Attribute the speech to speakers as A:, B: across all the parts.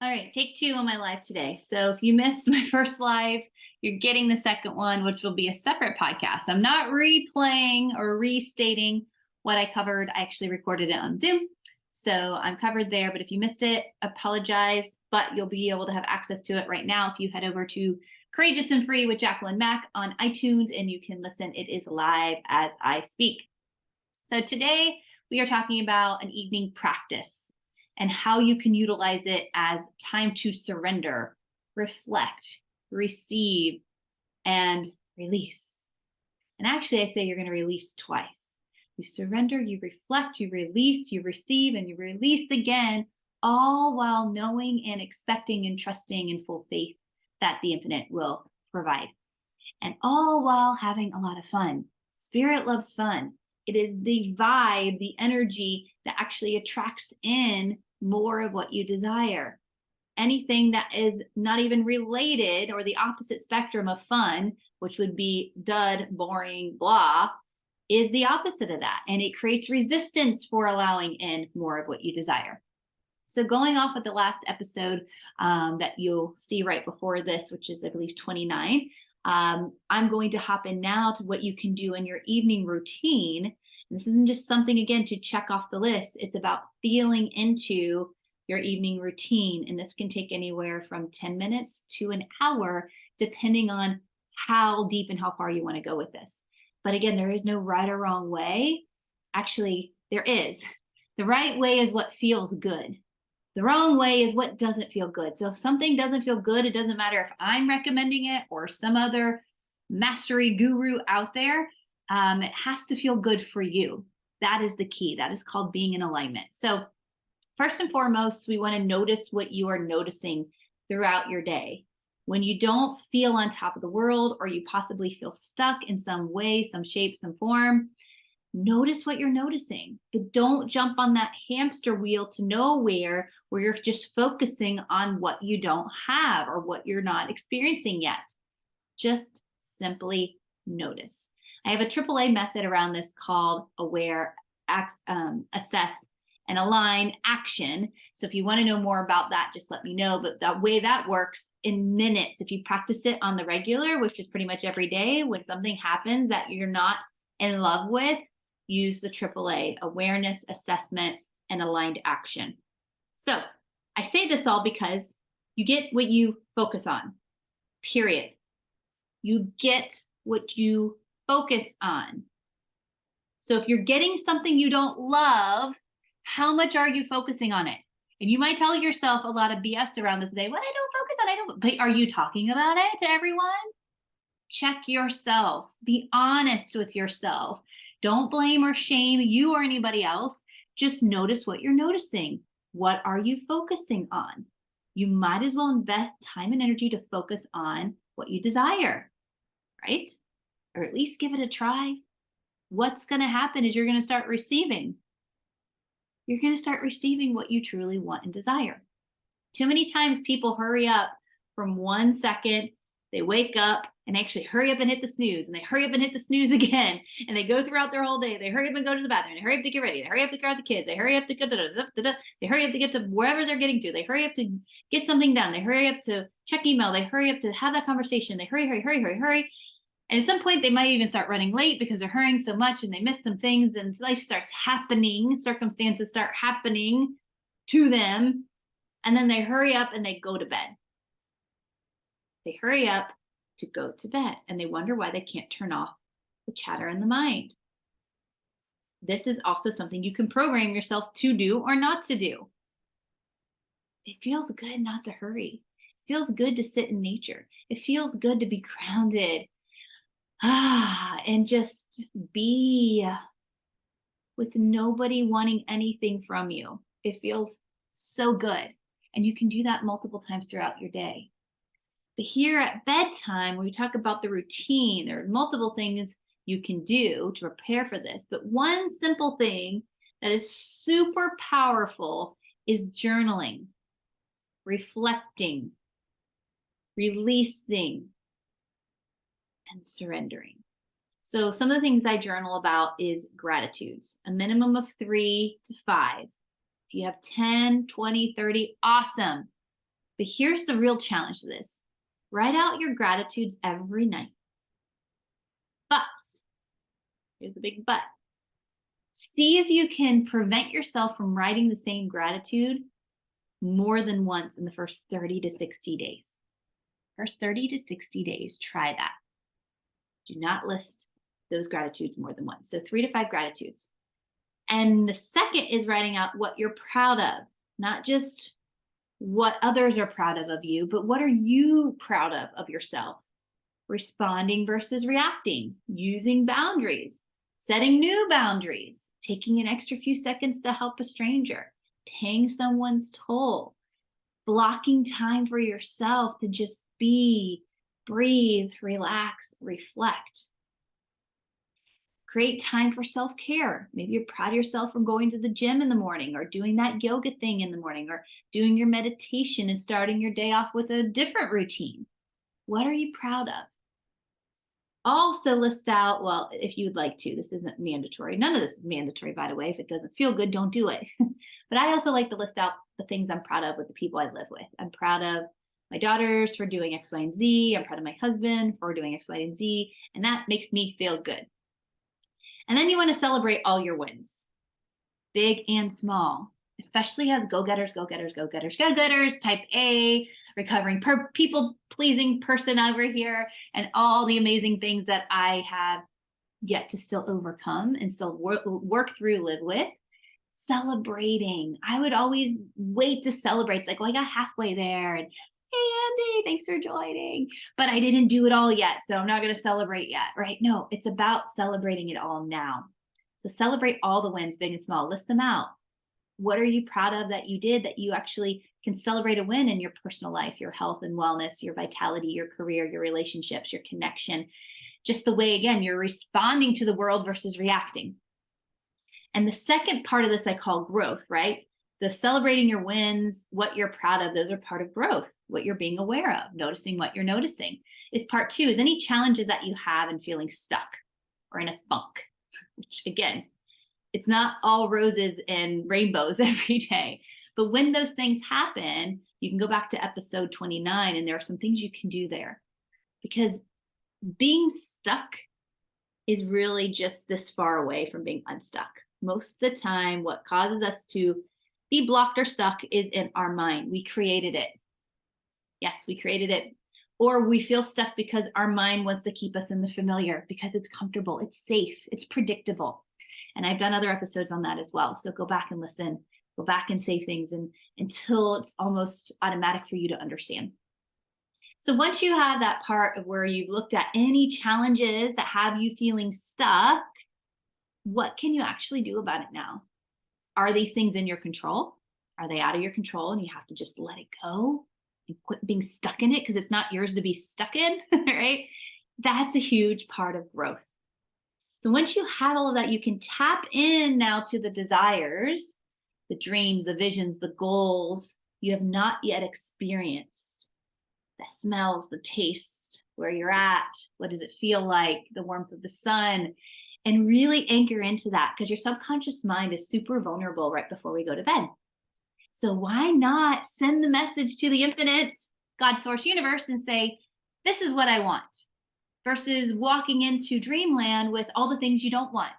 A: All right, take two on my live today. So if you missed my first live, you're getting the second one, which will be a separate podcast. I'm not replaying or restating what I covered. I actually recorded it on Zoom. So I'm covered there. But if you missed it, apologize. But you'll be able to have access to it right now if you head over to Courageous and Free with Jacqueline Mack on iTunes, and you can listen. It is live as I speak. So today we are talking about an evening practice and how you can utilize it as time to surrender, reflect, receive, and release. And actually, I say you're going to release twice. You surrender, you reflect, you release, you receive, and you release again, all while knowing and expecting and trusting in full faith that the infinite will provide. And all while having a lot of fun. Spirit loves fun. It is the vibe, the energy that actually attracts in more of what you desire. Anything that is not even related or the opposite spectrum of fun, which would be dud, boring, blah, is the opposite of that. And it creates resistance for allowing in more of what you desire. So going off of the last episode that you'll see right before this, which is, I believe, 29, I'm going to hop in now to what you can do in your evening routine. And this isn't just something, again, to check off the list. It's about feeling into your evening routine. And this can take anywhere from 10 minutes to an hour, depending on how deep and how far you want to go with this. But again, there is no right or wrong way. Actually, there is. The right way is what feels good. The wrong way is what doesn't feel good. So if something doesn't feel good, it doesn't matter if I'm recommending it or some other mastery guru out there. It has to feel good for you. That is the key. That is called being in alignment. So first and foremost, we want to notice what you are noticing throughout your day. When you don't feel on top of the world, or you possibly feel stuck in some way, some shape, some form, notice what you're noticing, but don't jump on that hamster wheel to nowhere where you're just focusing on what you don't have or what you're not experiencing yet. Just simply notice. I have a AAA method around this called aware, assess, and align action. So if you want to know more about that, just let me know. But the way that works in minutes, if you practice it on the regular, which is pretty much every day, when something happens that you're not in love with, use the AAA, awareness, assessment, and aligned action. So I say this all because you get what you focus on, period. You get what you focus on. So if you're getting something you don't love, how much are you focusing on it? And you might tell yourself a lot of BS around this day. What I don't focus on, I don't. But are you talking about it to everyone? Check yourself. Be honest with yourself. Don't blame or shame you or anybody else. Just notice what you're noticing. What are you focusing on? You might as well invest time and energy to focus on what you desire, right? Or at least give it a try. What's going to happen is you're going to start receiving. You're going to start receiving what you truly want and desire. Too many times people hurry up from 1 second. They wake up and actually hurry up and hit the snooze, and they hurry up and hit the snooze again, and they go throughout their whole day. They hurry up and go to the bathroom. They hurry up to get ready. They hurry up to grab the kids. They hurry up to go. They hurry up to get to wherever they're getting to. They hurry up to get something done. They hurry up to check email. They hurry up to have that conversation. They hurry. And at some point, they might even start running late because they're hurrying so much, and they miss some things, and life starts happening. Circumstances start happening to them, and then they hurry up and they go to bed. They hurry up to go to bed, and they wonder why they can't turn off the chatter in the mind. This is also something you can program yourself to do or not to do. It feels good not to hurry. It feels good to sit in nature. It feels good to be grounded. And just be with nobody wanting anything from you. It feels so good. And you can do that multiple times throughout your day. But here at bedtime, when we talk about the routine, there are multiple things you can do to prepare for this. But one simple thing that is super powerful is journaling, reflecting, releasing, and surrendering. So some of the things I journal about is gratitudes, a minimum of 3 to 5. If you have 10, 20, 30, awesome. But here's the real challenge to this. Write out your gratitudes every night. But, here's the big but. See if you can prevent yourself from writing the same gratitude more than once in the first 30 to 60 days. First 30 to 60 days, try that. Do not list those gratitudes more than once. So 3 to 5 gratitudes. And the second is writing out what you're proud of, not just what others are proud of you, but what are you proud of yourself? Responding versus reacting, using boundaries, setting new boundaries, taking an extra few seconds to help a stranger, paying someone's toll, blocking time for yourself to just be, breathe, relax, reflect. Create time for self-care. Maybe you're proud of yourself for going to the gym in the morning, or doing that yoga thing in the morning, or doing your meditation and starting your day off with a different routine. What are you proud of? Also list out, well, if you'd like to, this isn't mandatory. None of this is mandatory, by the way. If it doesn't feel good, don't do it. But I also like to list out the things I'm proud of with the people I live with. I'm proud of my daughters for doing X, Y, and Z. I'm proud of my husband for doing X, Y, and Z. And that makes me feel good. And then you want to celebrate all your wins, big and small, especially as go-getters, go-getters, go-getters, go-getters, type A, recovering people-pleasing person over here, and all the amazing things that I have yet to still overcome and still work through, live with. Celebrating. I would always wait to celebrate. It's like, well, I got halfway there, and hey, Andy, thanks for joining. But I didn't do it all yet, so I'm not going to celebrate yet, right? No, it's about celebrating it all now. So celebrate all the wins, big and small. List them out. What are you proud of that you did, that you actually can celebrate a win in your personal life, your health and wellness, your vitality, your career, your relationships, your connection? Just the way, again, you're responding to the world versus reacting. And the second part of this I call growth, right? The celebrating your wins, what you're proud of, those are part of growth. What you're being aware of, noticing what you're noticing, is part 2, is any challenges that you have and feeling stuck or in a funk, which again, it's not all roses and rainbows every day. But when those things happen, you can go back to episode 29, and there are some things you can do there. Because being stuck is really just this far away from being unstuck. Most of the time, what causes us to be blocked or stuck is in our mind. We created it. Yes, we created it. Or we feel stuck because our mind wants to keep us in the familiar, because it's comfortable, it's safe, it's predictable. And I've done other episodes on that as well. So go back and listen, go back and say things until it's almost automatic for you to understand. So once you have that part of where you've looked at any challenges that have you feeling stuck, what can you actually do about it now? Are these things in your control? Are they out of your control and you have to just let it go and quit being stuck in it because it's not yours to be stuck in, right? That's a huge part of growth. So once you have all of that, you can tap in now to the desires, the dreams, the visions, the goals you have not yet experienced. The smells, the taste, where you're at, what does it feel like, the warmth of the sun, and really anchor into that, because your subconscious mind is super vulnerable right before we go to bed. So why not send the message to the infinite God, source, universe and say, this is what I want, versus walking into dreamland with all the things you don't want.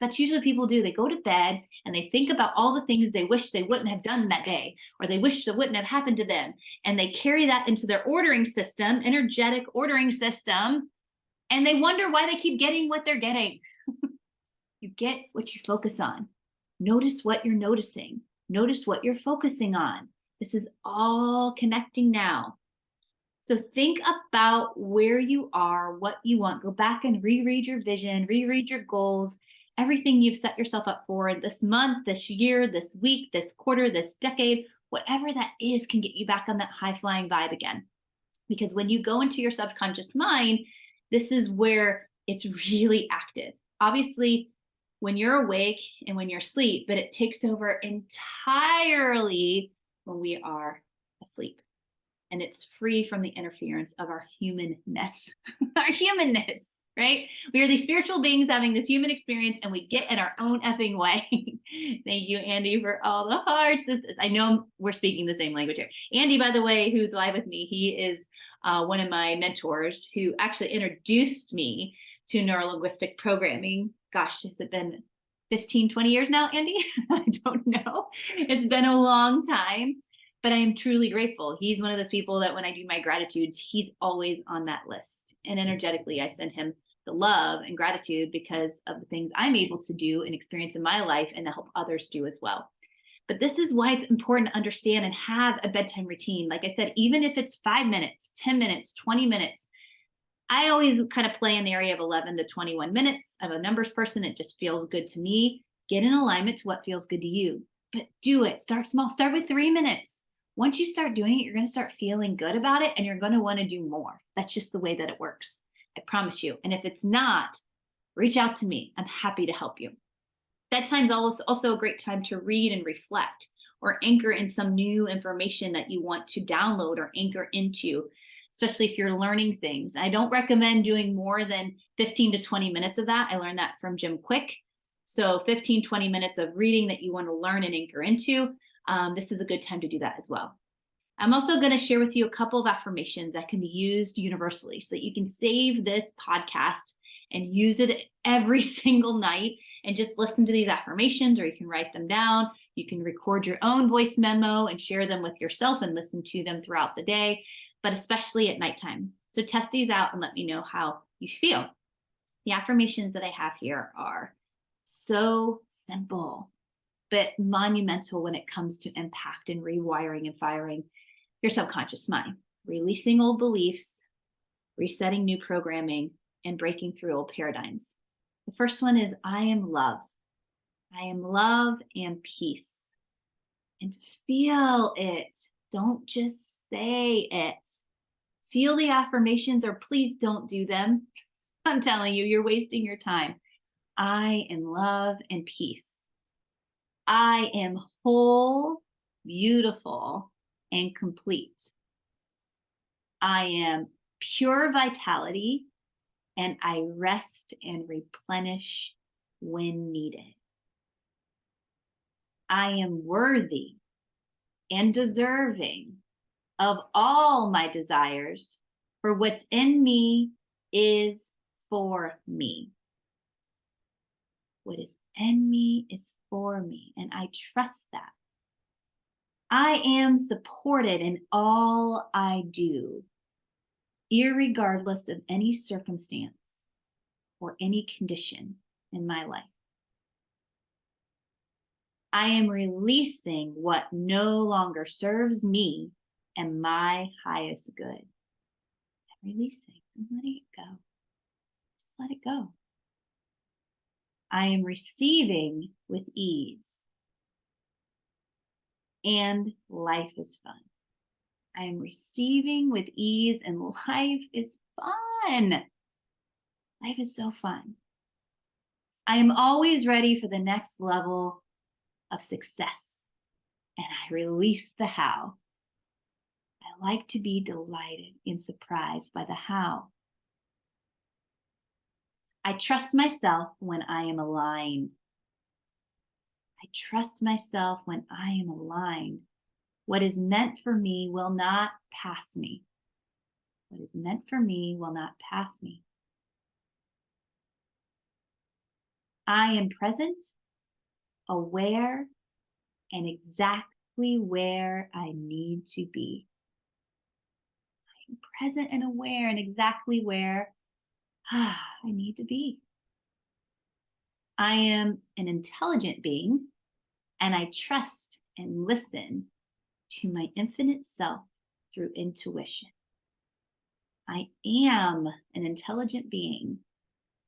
A: That's usually what people do. They go to bed and they think about all the things they wish they wouldn't have done that day, or they wish that wouldn't have happened to them. And they carry that into their ordering system, energetic ordering system, and they wonder why they keep getting what they're getting. You get what you focus on. Notice what you're noticing. Notice what you're focusing on. This is all connecting now. So think about where you are, what you want. Go back and reread your vision, reread your goals, everything you've set yourself up for this month, this year, this week, this quarter, this decade, whatever that is can get you back on that high-flying vibe again. Because when you go into your subconscious mind, this is where it's really active. Obviously, when you're awake and when you're asleep, but it takes over entirely when we are asleep. And it's free from the interference of our humanness, our humanness, right? We are these spiritual beings having this human experience, and we get in our own effing way. Thank you, Andy, for all the hearts. I know we're speaking the same language here. Andy, by the way, who's live with me, he is one of my mentors who actually introduced me to neurolinguistic programming. Gosh, has it been 15, 20 years now, Andy? I don't know. It's been a long time, but I am truly grateful. He's one of those people that when I do my gratitudes, he's always on that list. And energetically, I send him the love and gratitude because of the things I'm able to do and experience in my life and to help others do as well. But this is why it's important to understand and have a bedtime routine. Like I said, even if it's 5 minutes, 10 minutes, 20 minutes, I always kind of play in the area of 11 to 21 minutes. I'm a numbers person. It just feels good to me. Get in alignment to what feels good to you, but do it. Start small. Start with 3 minutes. Once you start doing it, you're going to start feeling good about it and you're going to want to do more. That's just the way that it works. I promise you. And if it's not, reach out to me. I'm happy to help you. Bedtime's also a great time to read and reflect or anchor in some new information that you want to download or anchor into, especially if you're learning things. I don't recommend doing more than 15 to 20 minutes of that. I learned that from Jim Quick. So 15, 20 minutes of reading that you want to learn and anchor into. This is a good time to do that as well. I'm also going to share with you a couple of affirmations that can be used universally so that you can save this podcast and use it every single night and just listen to these affirmations, or you can write them down. You can record your own voice memo and share them with yourself and listen to them throughout the day, but especially at nighttime. So test these out and let me know how you feel. The affirmations that I have here are so simple, but monumental when it comes to impact and rewiring and firing your subconscious mind, releasing old beliefs, resetting new programming, and breaking through old paradigms. The first one is, I am love. I am love and peace. And feel it. Don't just say it. Feel the affirmations, or please don't do them. I'm telling you, you're wasting your time. I am love and peace. I am whole, beautiful, and complete. I am pure vitality, and I rest and replenish when needed. I am worthy and deserving of all my desires, for what's in me is for me. What is in me is for me, and I trust that. I am supported in all I do, irregardless of any circumstance or any condition in my life. I am releasing what no longer serves me and my highest good. I'm releasing. I'm letting it go. Just let it go. I am receiving with ease. And life is fun. I am receiving with ease, and life is fun. Life is so fun. I am always ready for the next level of success, and I release the how. I like to be delighted and surprised by the how. I trust myself when I am aligned. I trust myself when I am aligned. What is meant for me will not pass me. What is meant for me will not pass me. I am present, aware, and exactly where I need to be. I am present and aware and exactly where I need to be. I am an intelligent being, and I trust and listen to my infinite self through intuition. I am an intelligent being,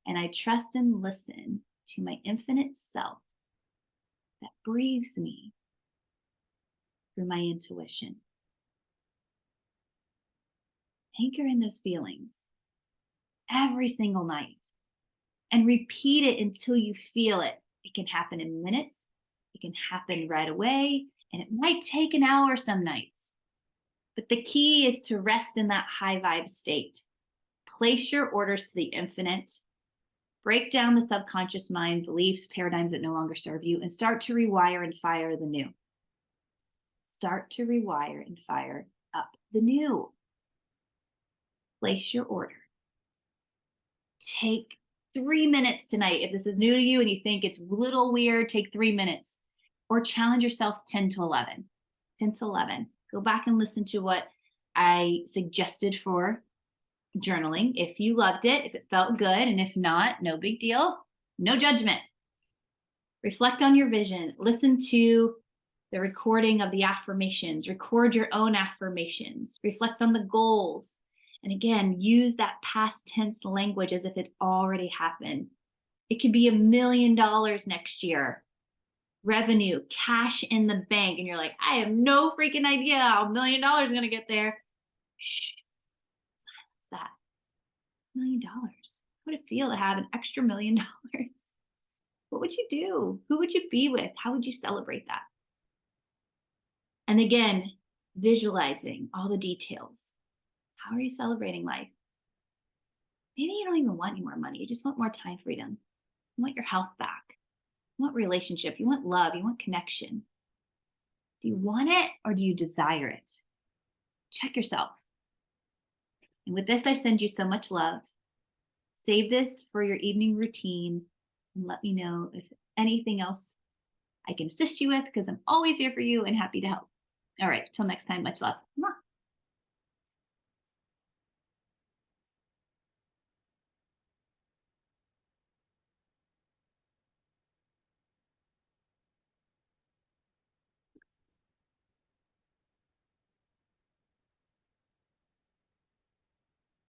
A: and I trust and listen to my infinite self that breathes me through my intuition. Anchor in those feelings every single night and repeat it until you feel it. It can happen in minutes. It can happen right away, and it might take an hour some nights. But the key is to rest in that high vibe state. Place your orders to the infinite. Break down the subconscious mind, beliefs, paradigms that no longer serve you, and start to rewire and fire the new. Start to rewire and fire up the new. Place your order. Take 3 minutes tonight. If this is new to you and you think it's a little weird, take 3 minutes. Or challenge yourself 10 to 11. 10 to 11. Go back and listen to what I suggested for journaling. If you loved it, if it felt good, and if not, no big deal. No judgment. Reflect on your vision. Listen to the recording of the affirmations. Record your own affirmations. Reflect on the goals. And again, use that past tense language as if it already happened. It could be $1 million next year. Revenue, cash in the bank. And you're like, I have no freaking idea how $1 million is going to get there. Shh. Silence that. $1 million. How would it feel to have an extra $1 million? What would you do? Who would you be with? How would you celebrate that? And again, visualizing all the details. How are you celebrating life? Maybe you don't even want any more money. You just want more time freedom. You want your health back. You want relationship. You want love. You want connection. Do you want it or do you desire it? Check yourself. And with this, I send you so much love. Save this for your evening routine and let me know if anything else I can assist you with, because I'm always here for you and happy to help. All right, till next time, much love. Mwah.